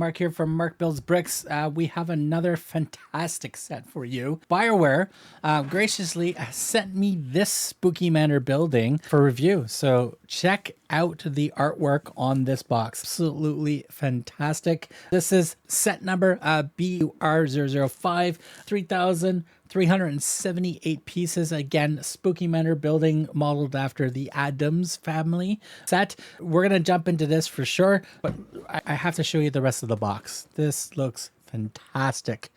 Mark here from Mark Builds Bricks. We have another fantastic set for you. Barweer graciously sent me this Spooky Manor building for review. So check out the artwork on this box. Absolutely fantastic. This is set number BWR005, 3,378 pieces. Again, Spooky Manor building modeled after the Addams Family set. We're going to jump into this for sure, but I have to show you the rest of the box. This looks fantastic.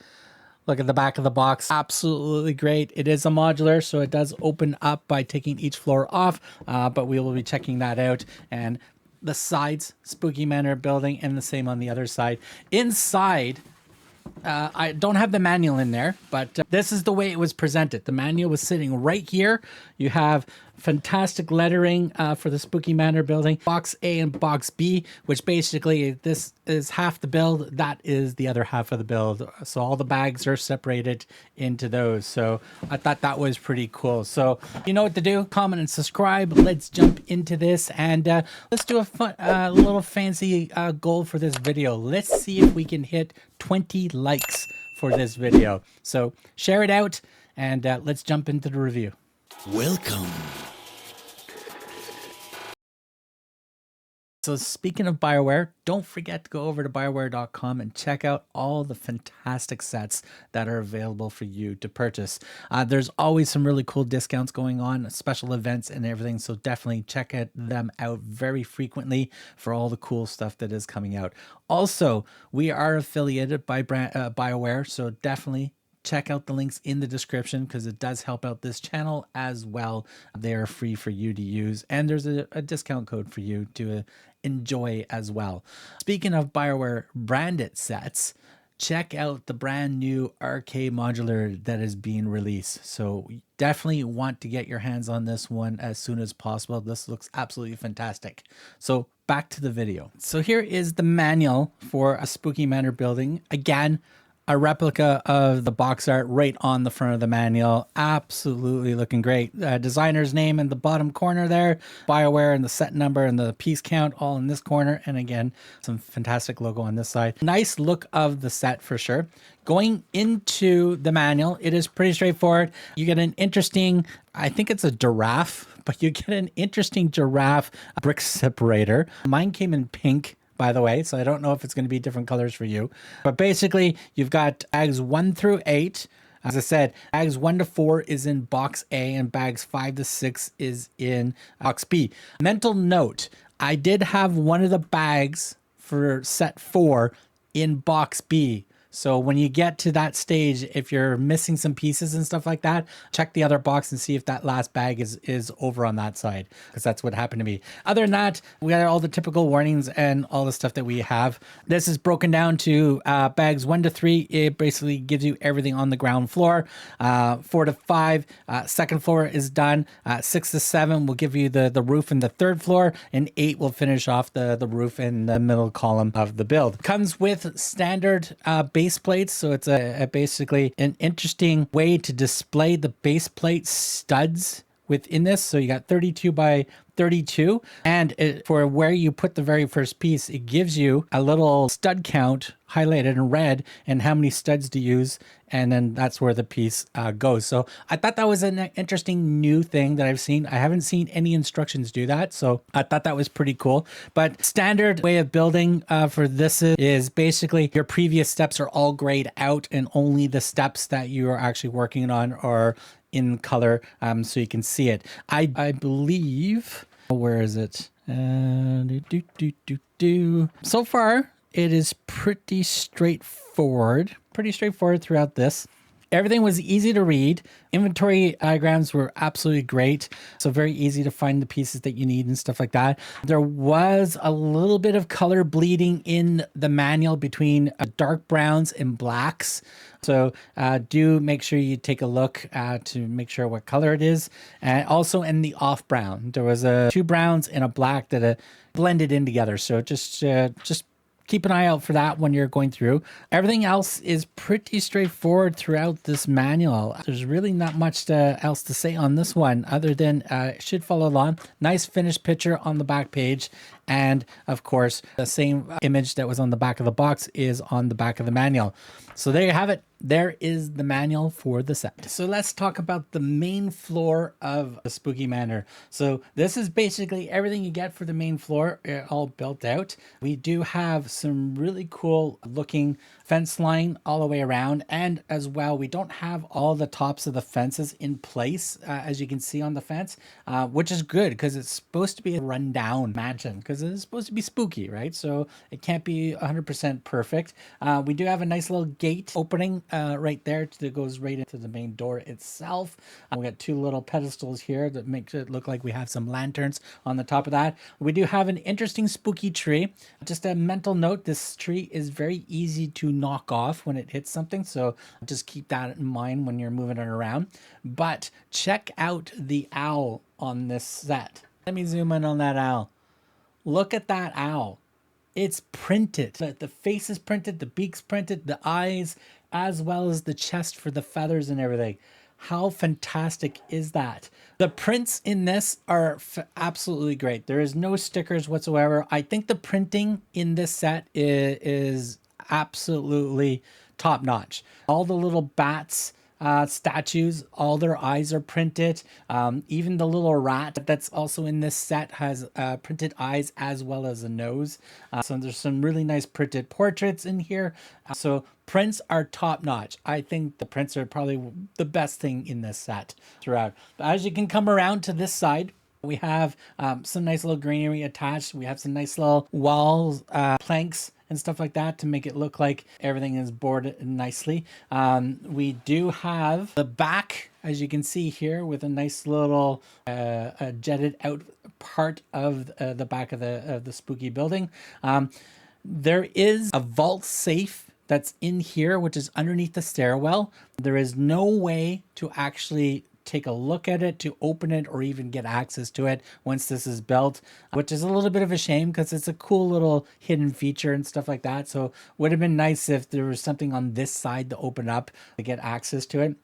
Look at the back of the box. Absolutely great. It is a modular, so it does open up by taking each floor off, but we will be checking that out. And the sides, Spooky Manor building, and the same on the other side. Inside, I don't have the manual in there, but this is the way it was presented. The manual was sitting right here. You have fantastic lettering for the Spooky Manor building. Box A and Box B, which basically this is half the build. That is the other half of the build. So all the bags are separated into those. So I thought that was pretty cool. So you know what to do. Comment and subscribe. Let's jump into this and let's do a fun, little fancy goal for this video. Let's see if we can hit 20 likes for this video. So share it out and let's jump into the review. Welcome. So speaking of Barweer, don't forget to go over to barweer.com and check out all the fantastic sets that are available for you to purchase. There's always some really cool discounts going on, special events and everything. So definitely check them out very frequently for all the cool stuff that is coming out. Also, we are affiliated by Barweer, so definitely check out the links in the description because it does help out this channel as well. They are free for you to use, and there's a discount code for you to enjoy as well. Speaking of Barweer branded sets, check out the brand new RK modular that is being released. So definitely want to get your hands on this one as soon as possible. This looks absolutely fantastic. So back to the video. So here is the manual for a Spooky Manor building. Again, a replica of the box art right on the front of the manual. Absolutely looking great. Designer's name in the bottom corner there, Barweer and the set number and the piece count all in this corner. And again, some fantastic logo on this side. Nice look of the set for sure. Going into the manual, it is pretty straightforward. You get an interesting, I think it's a giraffe, but you get an interesting giraffe brick separator. Mine came in pink, by the way, so I don't know if it's going to be different colors for you. But basically, you've got bags 1 through 8. As I said, bags 1 to 4 is in box A and bags 5 to 6 is in box B. Mental note, I did have one of the bags for set 4 in box B. So when you get to that stage, if you're missing some pieces and stuff like that, check the other box and see if that last bag is over on that side, because that's what happened to me. Other than that, we got all the typical warnings and all the stuff that we have. This is broken down to bags 1 to 3. It basically gives you everything on the ground floor. 4 to 5, second floor is done. 6 to 7 will give you the roof and the third floor, and 8 will finish off the roof in the middle column of the build. Comes with standard base plates, so it's basically an interesting way to display the base plate studs within this. So you got 32 by 32, and for where you put the very first piece, it gives you a little stud count highlighted in red and how many studs to use, and then that's where the piece goes. So I thought that was an interesting new thing that I've seen. I haven't seen any instructions do that, so I thought that was pretty cool. But standard way of building for this is basically your previous steps are all grayed out, and only the steps that you are actually working on are in color, so you can see it. I believe, where is it? So far, it is pretty straightforward throughout this. Everything was easy to read. Inventory diagrams were absolutely great. So very easy to find the pieces that you need and stuff like that. There was a little bit of color bleeding in the manual between dark browns and blacks. So do make sure you take a look to make sure what color it is. And also in the off brown, there was 2 browns and a black that blended in together. So just keep an eye out for that when you're going through. Everything else is pretty straightforward throughout this manual. There's really not much else to say on this one other than it should follow along. Nice finished picture on the back page. And of course, the same image that was on the back of the box is on the back of the manual. So there you have it. There is the manual for the set. So let's talk about the main floor of the Spooky Manor. So this is basically everything you get for the main floor, all built out. We do have some really cool looking fence line all the way around. And as well, we don't have all the tops of the fences in place, as you can see on the fence, which is good because it's supposed to be a rundown mansion because it's supposed to be spooky, right? So it can't be 100% perfect. We do have a nice little gate opening right there that goes right into the main door itself. We got two little pedestals here that makes it look like we have some lanterns on the top of that. We do have an interesting spooky tree. Just a mental note, this tree is very easy to knock off when it hits something, so just keep that in mind when you're moving it around. But check out the owl on this set. Let me zoom in on that owl. Look at that owl. It's printed. The face is printed, the beak's printed, the eyes, as well as the chest for the feathers and everything. How fantastic is that? The prints in this are absolutely great. There is no stickers whatsoever. I think the printing in this set is absolutely top notch. All the little bats, statues, all their eyes are printed. Even the little rat that's also in this set has printed eyes as well as a nose. So there's some really nice printed portraits in here. So prints are top notch. I think the prints are probably the best thing in this set throughout. But as you can come around to this side, we have some nice little greenery attached. We have some nice little walls, planks, and stuff like that to make it look like everything is boarded nicely. We do have the back, as you can see here, with a nice little jetted out part of the back of the spooky building. There is a vault safe that's in here, which is underneath the stairwell. There is no way to actually take a look at it, to open it, or even get access to it once this is built, which is a little bit of a shame because it's a cool little hidden feature and stuff like that. So would have been nice if there was something on this side to open up to get access to it.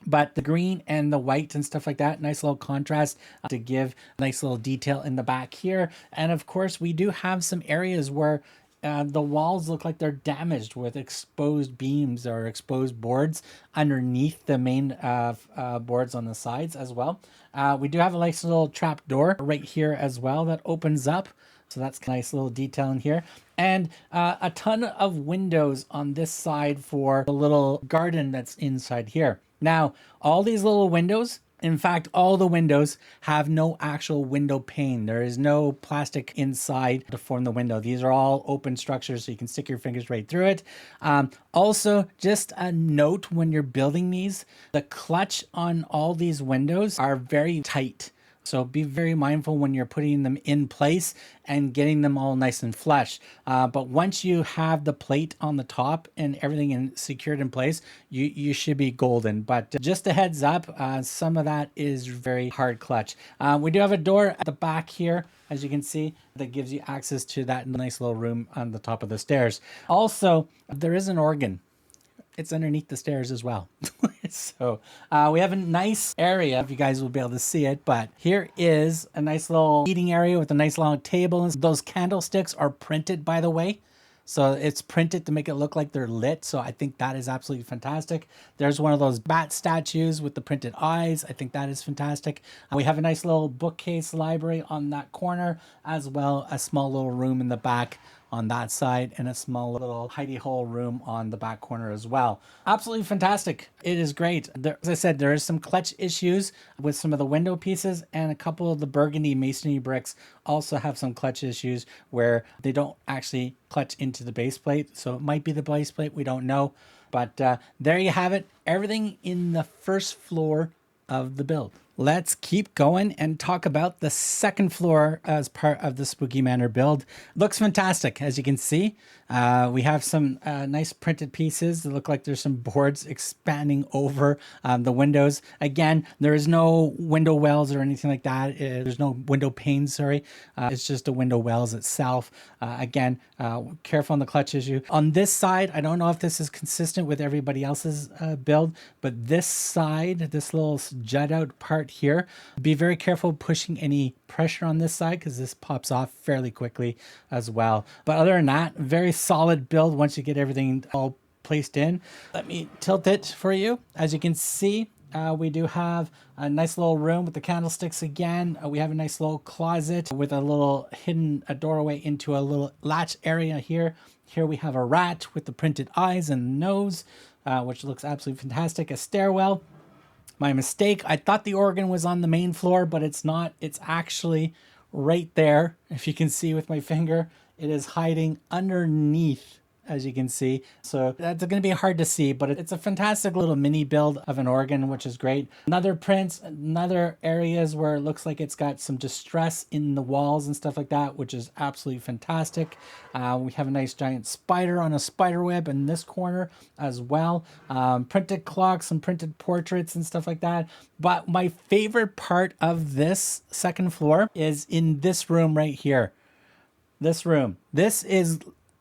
But the green and the white and stuff like that, nice little contrast to give a nice little detail in the back here. And of course, we do have some areas where the walls look like they're damaged with exposed beams or exposed boards underneath the main boards on the sides as well. We do have a nice little trap door right here as well that opens up. So that's a nice little detail in here. And a ton of windows on this side for the little garden that's inside here. Now, all these little windows, in fact, all the windows have no actual window pane. There is no plastic inside to form the window. These are all open structures, so you can stick your fingers right through it. Also, just a note when you're building these, the clutch on all these windows are very tight. So be very mindful when you're putting them in place and getting them all nice and flush. But once you have the plate on the top and everything secured in place, you should be golden. But just a heads up, some of that is very hard clutch. We do have a door at the back here, as you can see, that gives you access to that nice little room on the top of the stairs. Also, there is an organ. It's underneath the stairs as well. So we have a nice area, if you guys will be able to see it, but here is a nice little eating area with a nice long table. Those candlesticks are printed, by the way. So it's printed to make it look like they're lit. So I think that is absolutely fantastic. There's one of those bat statues with the printed eyes. I think that is fantastic. We have a nice little bookcase library on that corner, as well as a small little room in the back on that side, and a small little hidey hole room on the back corner as well. Absolutely fantastic. It is great. As I said, there is some clutch issues with some of the window pieces, and a couple of the burgundy masonry bricks also have some clutch issues where they don't actually clutch into the base plate. So it might be the base plate, we don't know. But there you have it. Everything in the first floor of the build. Let's keep going and talk about the second floor as part of the Spooky Manor build. Looks fantastic, as you can see. We have some nice printed pieces that look like there's some boards expanding over the windows. Again, there is no window wells or anything like that. There's no window panes, sorry. It's just a window wells itself. Again, careful on the clutch issue. On this side, I don't know if this is consistent with everybody else's build, but this side, this little jut out part here, be very careful pushing any pressure on this side because this pops off fairly quickly as well. But other than that, very solid build once you get everything all placed in. Let me tilt it for you. As you can see, we do have a nice little room with the candlesticks again. We have a nice little closet with a little hidden doorway into a little latch area here. Here we have a rat with the printed eyes and nose, which looks absolutely fantastic. A stairwell. My mistake. I thought the organ was on the main floor, but it's not. It's actually right there. If you can see with my finger, it is hiding underneath, as you can see. So that's going to be hard to see, but it's a fantastic little mini build of an organ, which is great. Another print, another areas where it looks like it's got some distress in the walls and stuff like that, which is absolutely fantastic. We have a nice giant spider on a spider web in this corner as well. Printed clocks and printed portraits and stuff like that. But my favorite part of this second floor is in this room right here. This room. This is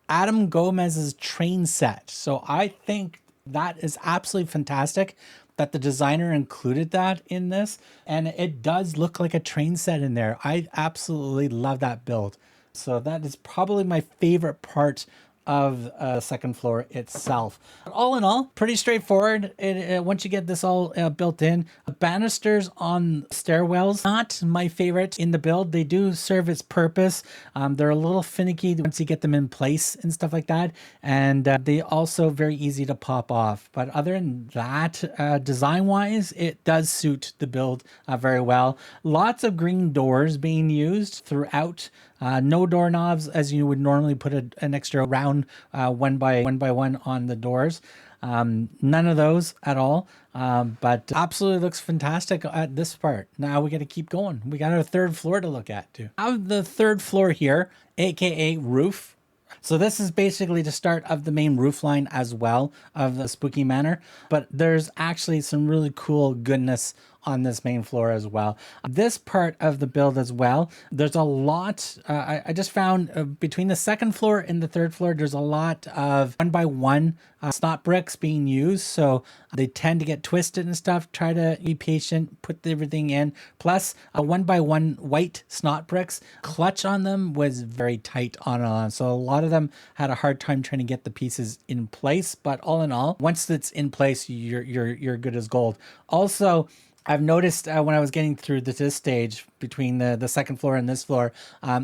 Adam Gomez's train set. So I think that is absolutely fantastic that the designer included that in this. And it does look like a train set in there. I absolutely love that build. So that is probably my favorite part of second floor itself. But all in all, pretty straightforward. Once you get this all built in, banisters on stairwells, not my favorite in the build. They do serve its purpose. They're a little finicky once you get them in place and stuff like that. And they also very easy to pop off. But other than that, design-wise, it does suit the build very well. Lots of green doors being used throughout. No doorknobs, as you would normally put an extra round one by one on the doors. None of those at all. But absolutely looks fantastic at this part. Now we got to keep going. We got our third floor to look at too. Out the third floor here, aka roof. So this is basically the start of the main roof line as well of the Spooky Manor, but there's actually some really cool goodness on this main floor as well. This part of the build as well, there's a lot, I just found between the second floor and the third floor, there's a lot of one by one snot bricks being used. So they tend to get twisted and stuff. Try to be patient, put everything in. Plus a one by one white snot bricks, clutch on them was very tight on. So a lot of them had a hard time trying to get the pieces in place. But all in all, once it's in place, you're good as gold. Also, I've noticed when I was getting through this stage between the second floor and this floor,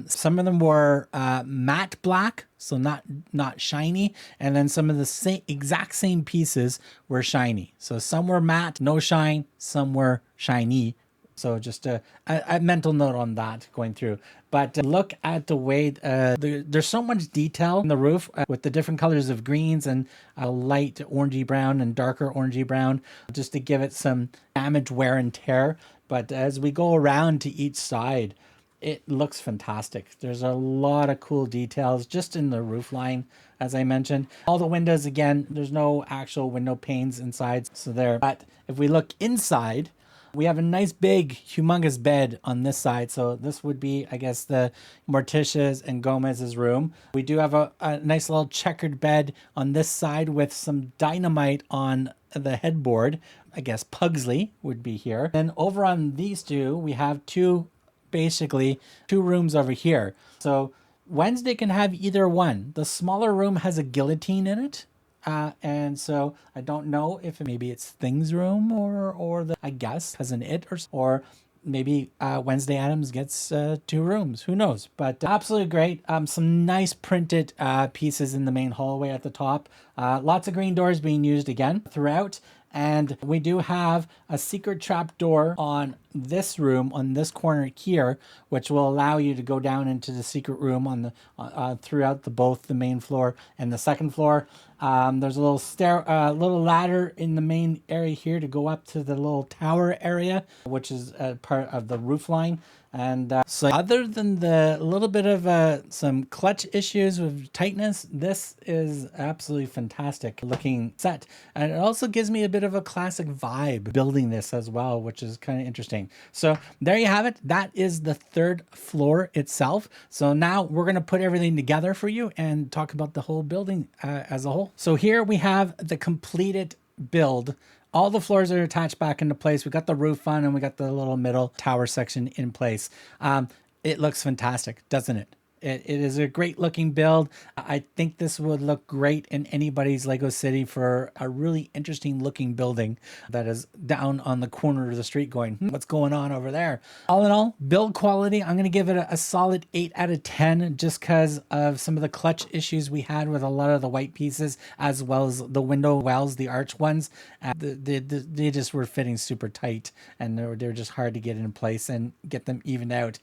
some of them were matte black, so not shiny, and then some of the exact same pieces were shiny. So some were matte, no shine, some were shiny. So just a mental note on that going through. But look at the way there's so much detail in the roof with the different colors of greens and a light orangey brown and darker orangey brown, just to give it some damage, wear and tear. But as we go around to each side, it looks fantastic. There's a lot of cool details just in the roof line, as I mentioned. All the windows, again, there's no actual window panes inside, so there. But if we look inside, we have a nice big humongous bed on this side. So this would be, I guess, the Morticia's and Gomez's room. We do have a nice little checkered bed on this side with some dynamite on the headboard. I guess Pugsley would be here. Then over on these two, we have basically two rooms over here. So Wednesday can have either one. The smaller room has a guillotine in it. And so I don't know if maybe it's Thing's room or I guess has an or maybe Wednesday Addams gets two rooms. Who knows? But absolutely great. Some nice printed pieces in the main hallway at the top. Lots of green doors being used again throughout. And we do have a secret trap door on this room, on this corner here, which will allow you to go down into the secret room on the throughout both the main floor and the second floor. There's a little ladder in the main area here to go up to the little tower area, which is part of the roof line. And so other than the little bit of some clutch issues with tightness, this is absolutely fantastic looking set. And it also gives me a bit of a classic vibe building this as well, which is kind of interesting. So there you have it. That is the third floor itself. So now we're going to put everything together for you and talk about the whole building as a whole. So here we have the completed build. All the floors are attached back into place. We got the roof on and we got the little middle tower section in place. It looks fantastic, doesn't it? It is a great looking build. I think this would look great in anybody's Lego city for a really interesting looking building that is down on the corner of the street going, what's going on over there? All in all, build quality, I'm going to give it a solid 8 out of 10 just because of some of the clutch issues we had with a lot of the white pieces, as well as the window wells, the arch ones. They just were fitting super tight and they're just hard to get in place and get them evened out.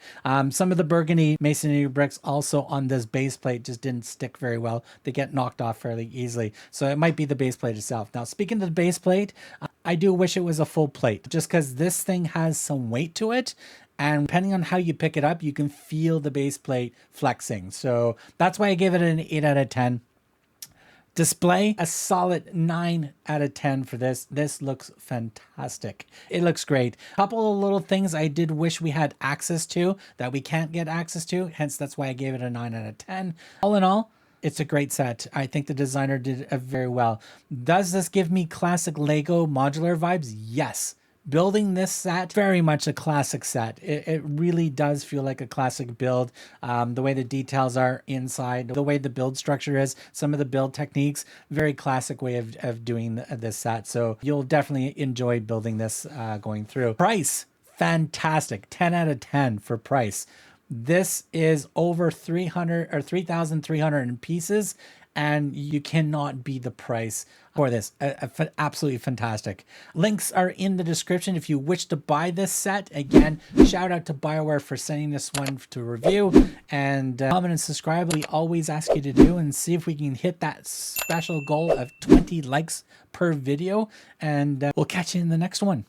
Some of the burgundy masonry bricks also on this base plate just didn't stick very well. They get knocked off fairly easily. So it might be the base plate itself. Now, speaking of the base plate, I do wish it was a full plate just because this thing has some weight to it. And depending on how you pick it up, you can feel the base plate flexing. So that's why I gave it an 8 out of 10. Display, a solid 9 out of 10 for this. This looks fantastic. It looks great. A couple of little things I did wish we had access to that we can't get access to. Hence, that's why I gave it a 9 out of 10. All in all, it's a great set. I think the designer did it very well. Does this give me classic Lego modular vibes? Yes. Building this set, very much a classic set. It really does feel like a classic build. The way the details are inside, the way the build structure is, some of the build techniques, very classic way of doing this set. So you'll definitely enjoy building this going through. Price, fantastic. 10 out of 10 for price. This is over 300 or 3,300 in pieces, and you cannot beat the price for this. Absolutely fantastic. Links are in the description if you wish to buy this set. Again, shout out to BioWare for sending this one to review, and comment and subscribe. We always ask you to do, and see if we can hit that special goal of 20 likes per video, and we'll catch you in the next one.